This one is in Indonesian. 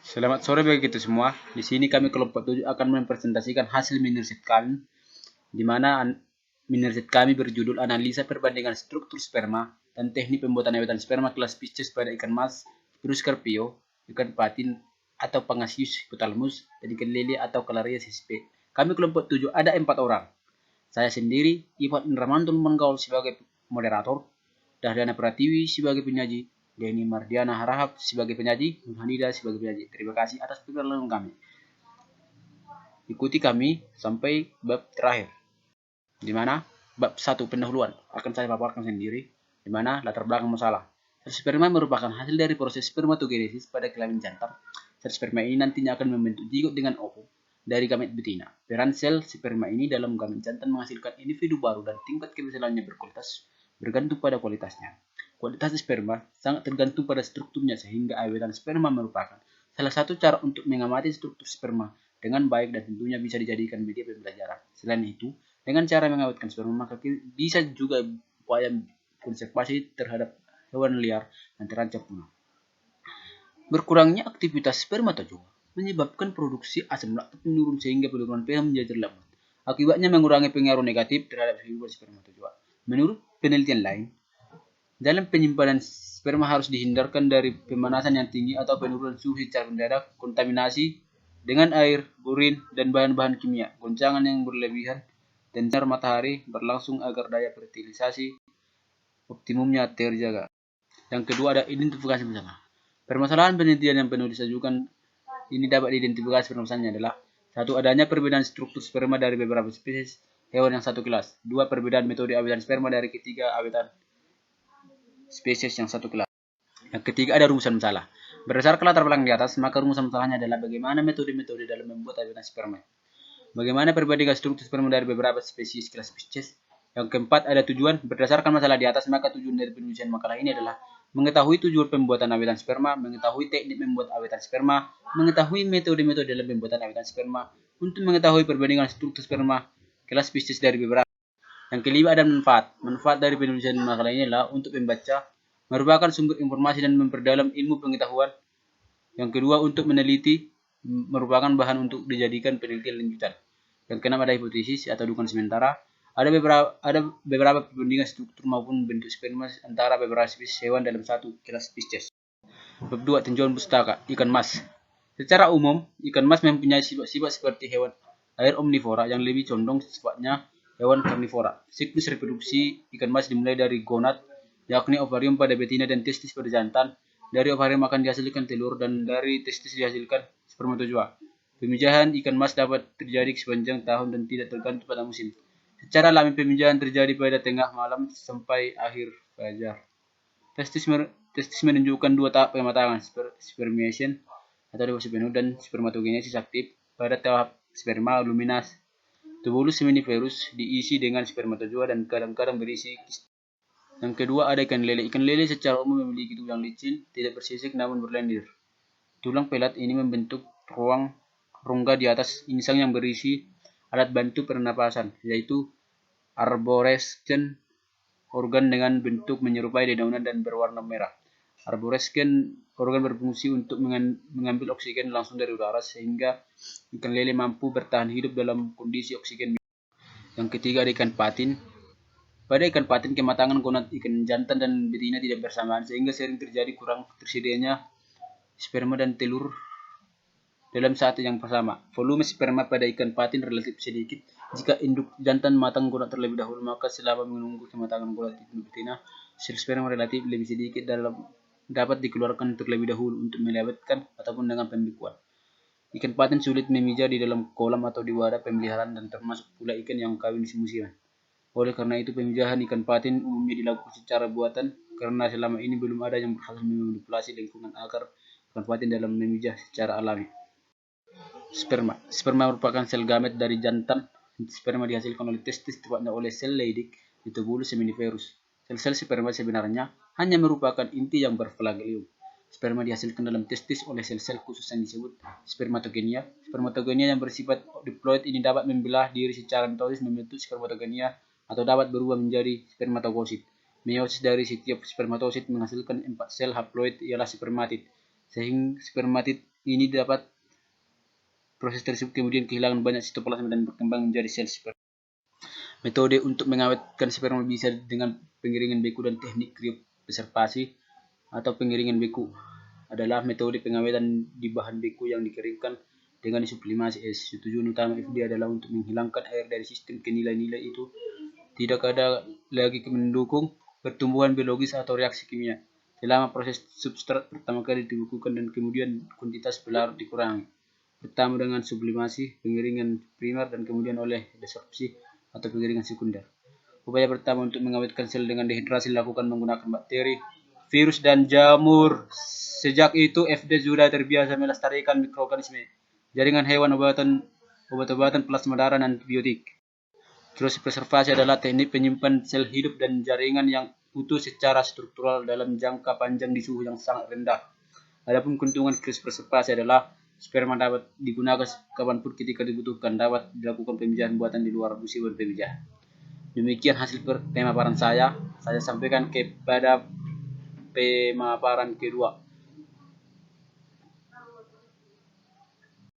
Selamat sore bagi kita semua. Di sini kami kelompok 7 akan mempresentasikan hasil mini riset kami, di mana mini riset kami berjudul Analisa Perbandingan Struktur Sperma dan Teknik Pembuatan Awetan Sperma kelas Pisces pada ikan mas, virus Carpio, ikan patin atau Pangasius hypothalamus, dan ikan lele atau Calaria sisp. Kami kelompok 7 ada 4 orang. Saya sendiri, Ivan Indramantul Menggaul sebagai moderator, Dahliana Pratiwi sebagai penyaji, Denny Mardiana Harahap sebagai penyaji, Hanida sebagai penyaji. Terima kasih atas perkenalan kami. Ikuti kami sampai bab terakhir, di mana bab 1 pendahuluan akan saya paparkan sendiri, di mana latar belakang masalah. Sel sperma merupakan hasil dari proses spermatogenesis pada kelamin jantan. Sel sperma ini nantinya akan membentuk zigot dengan ovum dari gamet betina. Peran sel sperma ini dalam gamet jantan menghasilkan individu baru dan tingkat keberhasilannya berkualitas bergantung pada kualitasnya. Kualitas sperma sangat tergantung pada strukturnya, sehingga awetan sperma merupakan salah satu cara untuk mengamati struktur sperma dengan baik dan tentunya bisa dijadikan media pembelajaran. Selain itu, dengan cara mengawetkan sperma, maka bisa juga upaya konservasi terhadap hewan liar yang terancam punah. Berkurangnya aktivitas spermatozoa menyebabkan produksi asam laktat menurun sehingga penurunan pH menjadi terlambat. Akibatnya mengurangi pengaruh negatif terhadap kehidupan spermatozoa. Menurut penelitian lain, dalam penyimpanan sperma harus dihindarkan dari pemanasan yang tinggi atau penurunan suhu secara mendadak, kontaminasi dengan air, urin, dan bahan-bahan kimia, goncangan yang berlebihan, dan sinar matahari berlangsung agar daya fertilisasi optimumnya terjaga. Yang kedua ada identifikasi bersama. Permasalahan penelitian yang penulis ajukan ini dapat diidentifikasi permasalahannya adalah: satu, adanya perbedaan struktur sperma dari beberapa spesies hewan yang satu kelas. Dua, perbedaan metode awetan sperma dari ketiga awetan spesies yang satu kelas. Yang ketiga ada rumusan masalah. Berdasarkan latar belakang di atas, maka rumusan masalahnya adalah bagaimana metode-metode dalam membuat awetan sperma. Bagaimana perbandingan struktur sperma dari beberapa spesies kelas Pisces. Yang keempat ada tujuan. Berdasarkan masalah di atas, maka tujuan dari penulisan makalah ini adalah mengetahui tujuan pembuatan awetan sperma, mengetahui teknik membuat awetan sperma, mengetahui metode-metode dalam pembuatan awetan sperma, untuk mengetahui perbandingan struktur sperma kelas Pisces dari beberapa. Yang kelima ada manfaat. Manfaat dari penulisan makalah ini adalah untuk pembaca merupakan sumber informasi dan memperdalam ilmu pengetahuan. Yang kedua untuk meneliti, merupakan bahan untuk dijadikan penelitian lanjutan. Yang keenam ada hipotesis atau dugaan sementara. Ada beberapa perbandingan struktur maupun bentuk sperma antara beberapa spesies hewan dalam satu kelas Pisces. Bab 2 tinjauan pustaka ikan mas. Secara umum, ikan mas mempunyai sifat-sifat seperti hewan air omnivora yang lebih condong sifatnya hewan karnivora. Siklus reproduksi ikan mas dimulai dari gonad, yakni ovarium pada betina dan testis pada jantan. Dari ovarium akan dihasilkan telur dan dari testis dihasilkan spermatozoa. Pemijahan ikan mas dapat terjadi sepanjang tahun dan tidak tergantung pada musim. Secara alami pemijahan terjadi pada tengah malam sampai akhir fajar. Testis menunjukkan dua tahap pematangan, spermiation atau deposit penuh dan spermatogenesis aktif. Pada tahap sperma luminas, tubulus seminiferus diisi dengan spermatozoa dan kadang-kadang berisi kistil. Yang kedua ada ikan lele. Ikan lele secara umum memiliki tulang licin, tidak bersisik namun berlendir. Tulang pelat ini membentuk ruang rongga di atas insang yang berisi alat bantu pernapasan, yaitu arborescent organ dengan bentuk menyerupai dedaunan dan berwarna merah. Arborescent organ berfungsi untuk mengambil oksigen langsung dari udara, sehingga ikan lele mampu bertahan hidup dalam kondisi oksigen. Yang ketiga ada ikan patin. Pada ikan patin, kematangan gonad ikan jantan dan betina tidak bersamaan, sehingga sering terjadi kurang tersedianya sperma dan telur dalam saat yang bersama. Volume sperma pada ikan patin relatif sedikit. Jika induk jantan matang gonad terlebih dahulu, maka selama menunggu kematangan gonad induk betina, sel sperma relatif lebih sedikit dapat dikeluarkan terlebih dahulu untuk melewatkan ataupun dengan pembekuan. Ikan patin sulit memijah di dalam kolam atau di wadah pemeliharaan dan termasuk pula ikan yang kawin musiman. Oleh karena itu, pemijahan ikan patin umumnya dilakukan secara buatan karena selama ini belum ada yang berhasil memanipulasi lingkungan agar ikan patin dalam memijah secara alami. Sperma merupakan sel gamet dari jantan. Sperma dihasilkan oleh testis, tepatnya oleh sel Leydig di tubulus seminiferus. Sel-sel sperma sebenarnya hanya merupakan inti yang berflagellum. Sperma dihasilkan dalam testis oleh sel-sel khusus yang disebut spermatogenia. Spermatogenia yang bersifat diploid ini dapat membelah diri secara mitosis membentuk spermatogenia atau dapat berubah menjadi spermatogosit. Meiosis dari setiap spermatosit menghasilkan 4 sel haploid ialah spermatid. Sehingga spermatid ini dapat proses tersebut kemudian kehilangan banyak sitoplasma dan berkembang menjadi sel sperma. Metode untuk mengawetkan sperma bisa dengan pengeringan beku dan teknik kriopreservasi atau pengeringan beku adalah metode pengawetan di bahan beku yang dikeringkan dengan sublimasi es. Tujuan utama FD adalah untuk menghilangkan air dari sistem ke nilai-nilai itu tidak ada lagi mendukung pertumbuhan biologis atau reaksi kimia. Selama proses substrat pertama kali dibekukan dan kemudian kuantitas pelarut dikurangi. Pertama dengan sublimasi, pengeringan primer, dan kemudian oleh desorpsi atau pengeringan sekunder. Upaya pertama untuk mengawetkan sel dengan dehidrasi dilakukan menggunakan bakteri, virus, dan jamur. Sejak itu, FD sudah terbiasa melestarikan mikroorganisme, jaringan hewan, obat-obatan, plasma darah, dan antibiotik. Kriopreservasi adalah teknik penyimpan sel hidup dan jaringan yang utuh secara struktural dalam jangka panjang di suhu yang sangat rendah. Adapun keuntungan kriopreservasi adalah sperma dapat digunakan kapanpun ketika dibutuhkan, dapat dilakukan pemijahan buatan di luar usia pemijahan. Demikian hasil pemaparan saya. Saya sampaikan kepada pemaparan kedua.